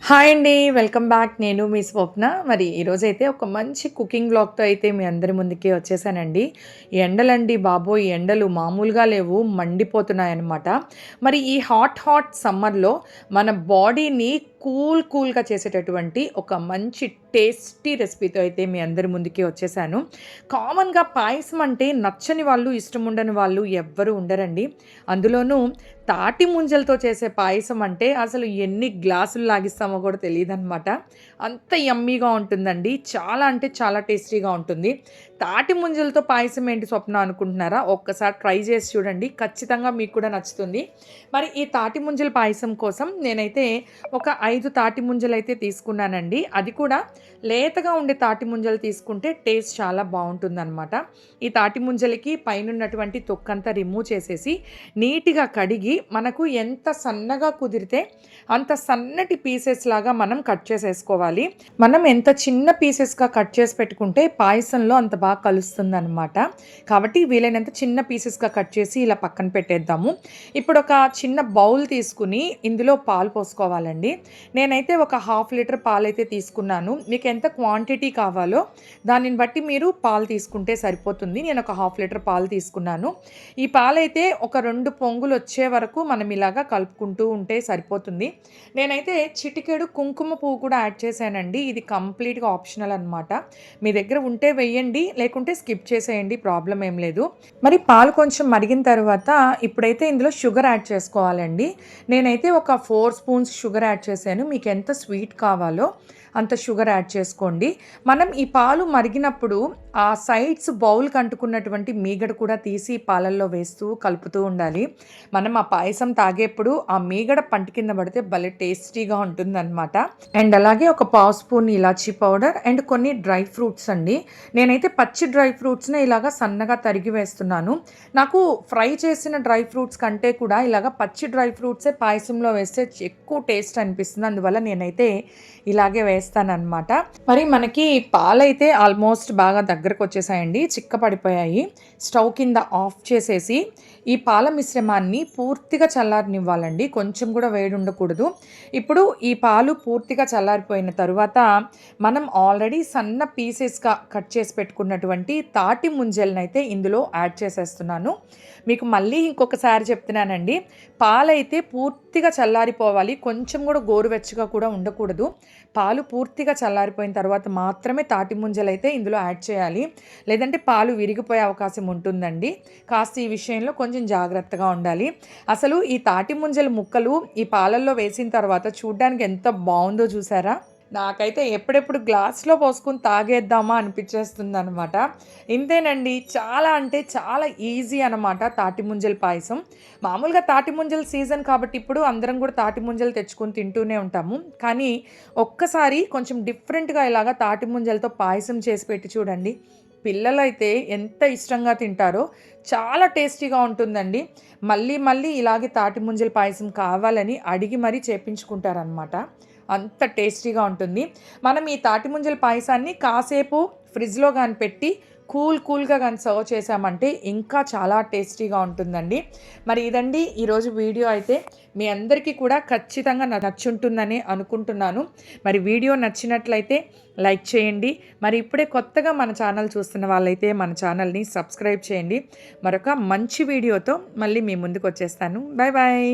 Hi అండి. Welcome back. నేను మీ స్వప్న. మరి ఈరోజైతే ఒక మంచి కుకింగ్ వ్లాగ్‌తో అయితే మీ అందరి ముందుకి వచ్చేసానండి. ఈ ఎండలండి బాబోయ్! ఈ ఎండలు మామూలుగా లేవు. మండిపోతున్నాయన్నమాట. మరి ఈ హాట్ సమ్మర్‌లో మన బాడీని కూల్‌గా చేసేటటువంటి ఒక మంచి టేస్టీ రెసిపీతో అయితే మీ అందరి ముందుకి వచ్చేసాను. కామన్‌గా పాయసం అంటే నచ్చని వాళ్ళు, ఇష్టం ఉండని వాళ్ళు ఎవ్వరు ఉండరండి. అందులోనూ తాటి ముంజలతో చేసే పాయసం అంటే అసలు ఎన్ని గ్లాసులు లాగిస్తామో కూడా తెలీదనమాట. అంత యమ్మీగా ఉంటుందండి. చాలా అంటే చాలా టేస్టీగా ఉంటుంది. తాటి ముంజలతో పాయసం ఏంటి స్వప్న అనుకుంటున్నారా? ఒక్కసారి ట్రై చేసి చూడండి. ఖచ్చితంగా మీకు కూడా నచ్చుతుంది. మరి ఈ తాటి ముంజల పాయసం కోసం నేనైతే ఒక 5 తాటి ముంజలైతే తీసుకున్నానండి. అది కూడా లేతగా ఉండే తాటి ముంజలు తీసుకుంటే టేస్ట్ చాలా బావుంటుందనమాట. ఈ తాటి ముంజలకి పైనున్నటువంటి తొక్కంతా రిమూవ్ చేసేసి నీట్‌గా కడిగి మనకు ఎంత సన్నగా కుదిరితే అంత సన్నటి పీసెస్ లాగా మనం కట్ చేసేసుకోవాలి. మనం ఎంత చిన్న పీసెస్‌గా కట్ చేసి పెట్టుకుంటే పాయసంలో అంత బాగా కలుస్తుందనమాట. కాబట్టి వీలైనంత చిన్న పీసెస్‌గా కట్ చేసి ఇలా పక్కన పెట్టేద్దాము. ఇప్పుడు ఒక చిన్న బౌల్ తీసుకుని ఇందులో పాలు పోసుకోవాలండి. నేనైతే ఒక హాఫ్ లీటర్ పాలైతే తీసుకున్నాను. మీకు ఎంత క్వాంటిటీ కావాలో దానిని బట్టి మీరు పాలు తీసుకుంటే సరిపోతుంది. నేను ఒక హాఫ్ లీటర్ పాలు తీసుకున్నాను. ఈ పాలైతే ఒక 2 పొంగులు వచ్చే వరకు మనం ఇలాగా కలుపుకుంటూ ఉంటే సరిపోతుంది. నేనైతే చిటికెడు కుంకుమ పువ్వు కూడా యాడ్ చేశానండి. ఇది కంప్లీట్‌గా ఆప్షనల్ అనమాట. మీ దగ్గర ఉంటే వెయ్యండి, లేకుంటే స్కిప్ చేసేయండి. ప్రాబ్లమ్ ఏం లేదు. మరి పాలు కొంచెం మరిగిన తర్వాత ఇప్పుడైతే ఇందులో షుగర్ యాడ్ చేసుకోవాలండి. నేనైతే ఒక 4 స్పూన్స్ షుగర్ యాడ్ చేశాను. మీకు ఎంత స్వీట్ కావాలో అంత షుగర్ యాడ్ చేసుకోండి. మనం ఈ పాలు మరిగినప్పుడు ఆ సైడ్స్ బౌల్‌కి అంటుకున్నటువంటి మీగడ కూడా తీసి పాలల్లో వేస్తూ కలుపుతూ ఉండాలి. మనం ఆ పాయసం తాగేప్పుడు ఆ మీగడ పంట కింద పడితే భలే టేస్టీగా ఉంటుందన్నమాట. అండ్ అలాగే ఒక పావు స్పూన్ ఇలాచీ పౌడర్ అండ్ కొన్ని డ్రై ఫ్రూట్స్ అండి. నేనైతే పచ్చి డ్రై ఫ్రూట్స్‌నే ఇలాగా సన్నగా తరిగి వేస్తున్నాను. నాకు ఫ్రై చేసిన డ్రై ఫ్రూట్స్ కంటే కూడా ఇలాగ పచ్చి డ్రై ఫ్రూట్సే పాయసంలో వేస్తే ఎక్కువ టేస్ట్ అనిపిస్తుంది. అందువల్ల నేనైతే ఇలాగే వేస్తానన్నమాట. మరి మనకి పాలైతే ఆల్మోస్ట్ బాగా దగ్గరకు వచ్చేసాయండి. చిక్కపడిపోయాయి. స్టవ్ కింద ఆఫ్ చేసేసి ఈ పాల మిశ్రమాన్ని పూర్తిగా చల్లారనివ్వాలండి. కొంచెం కూడా వేడి ఉండకూడదు. ఇప్పుడు ఈ పాలు పూర్తిగా చల్లారిపోయిన తరువాత మనం ఆల్రెడీ సన్న పీసెస్‌గా కట్ చేసి పెట్టుకున్నటువంటి తాటి ముంజలనైతే ఇందులో యాడ్ చేసేస్తున్నాను. మీకు మళ్ళీ ఇంకొకసారి చెప్తున్నానండి. పాలైతే పూర్తిగా చల్లారిపోవాలి. కొంచెం కూడా గోరువెచ్చగా కూడా ఉండకూడదు. పాలు పూర్తిగా చల్లారిపోయిన తర్వాత మాత్రమే తాటి ముంజలైతే ఇందులో యాడ్ చేయాలి. లేదంటే పాలు విరిగిపోయే అవకాశం ఉంటుందండి. కాస్త ఈ విషయంలో కొంచెం జాగ్రత్తగా ఉండాలి. అసలు ఈ తాటి ముంజల ముక్కలు ఈ పాలల్లో వేసిన తర్వాత చూడ్డానికి ఎంత బావుందో చూసారా? నాకైతే ఎప్పుడెప్పుడు గ్లాస్‌లో పోసుకొని తాగేద్దామా అనిపిచ్చేస్తుందనమాట. ఇంతేనండి. చాలా అంటే చాలా ఈజీ అనమాట తాటి ముంజల పాయసం. మామూలుగా తాటి ముంజల సీజన్ కాబట్టి ఇప్పుడు అందరం కూడా తాటి ముంజలు తెచ్చుకొని తింటూనే ఉంటాము. కానీ ఒక్కసారి కొంచెం డిఫరెంట్‌గా ఇలాగా తాటి ముంజలతో పాయసం చేసి పెట్టి చూడండి. పిల్లలైతే ఎంత ఇష్టంగా తింటారో చాలా టేస్టీగా ఉంటుందండి. మళ్ళీ ఇలాగే తాటి ముంజల పాయసం కావాలని అడిగి మరీ చేపించుకుంటారనమాట. అంత టేస్టీగా ఉంటుంది. మనం ఈ తాటి ముంజల పాయసాన్ని కాసేపు ఫ్రిడ్జ్‌లో గాని పెట్టి కూల్‌గా గాని సర్వ్ చేశామంటే ఇంకా చాలా టేస్టీగా ఉంటుందండి. మరి ఇదండి ఈరోజు వీడియో అయితే మీ అందరికీ కూడా ఖచ్చితంగా నచ్చుంటుందని అనుకుంటున్నాను. మరి వీడియో నచ్చినట్లయితే లైక్ చేయండి. మరి ఇప్పుడే కొత్తగా మన ఛానల్ చూస్తున్న వాళ్ళైతే మన ఛానల్‌ని సబ్స్క్రైబ్ చేయండి. మరొక మంచి వీడియోతో మళ్ళీ మీ ముందుకు వచ్చేస్తాను. బాయ్.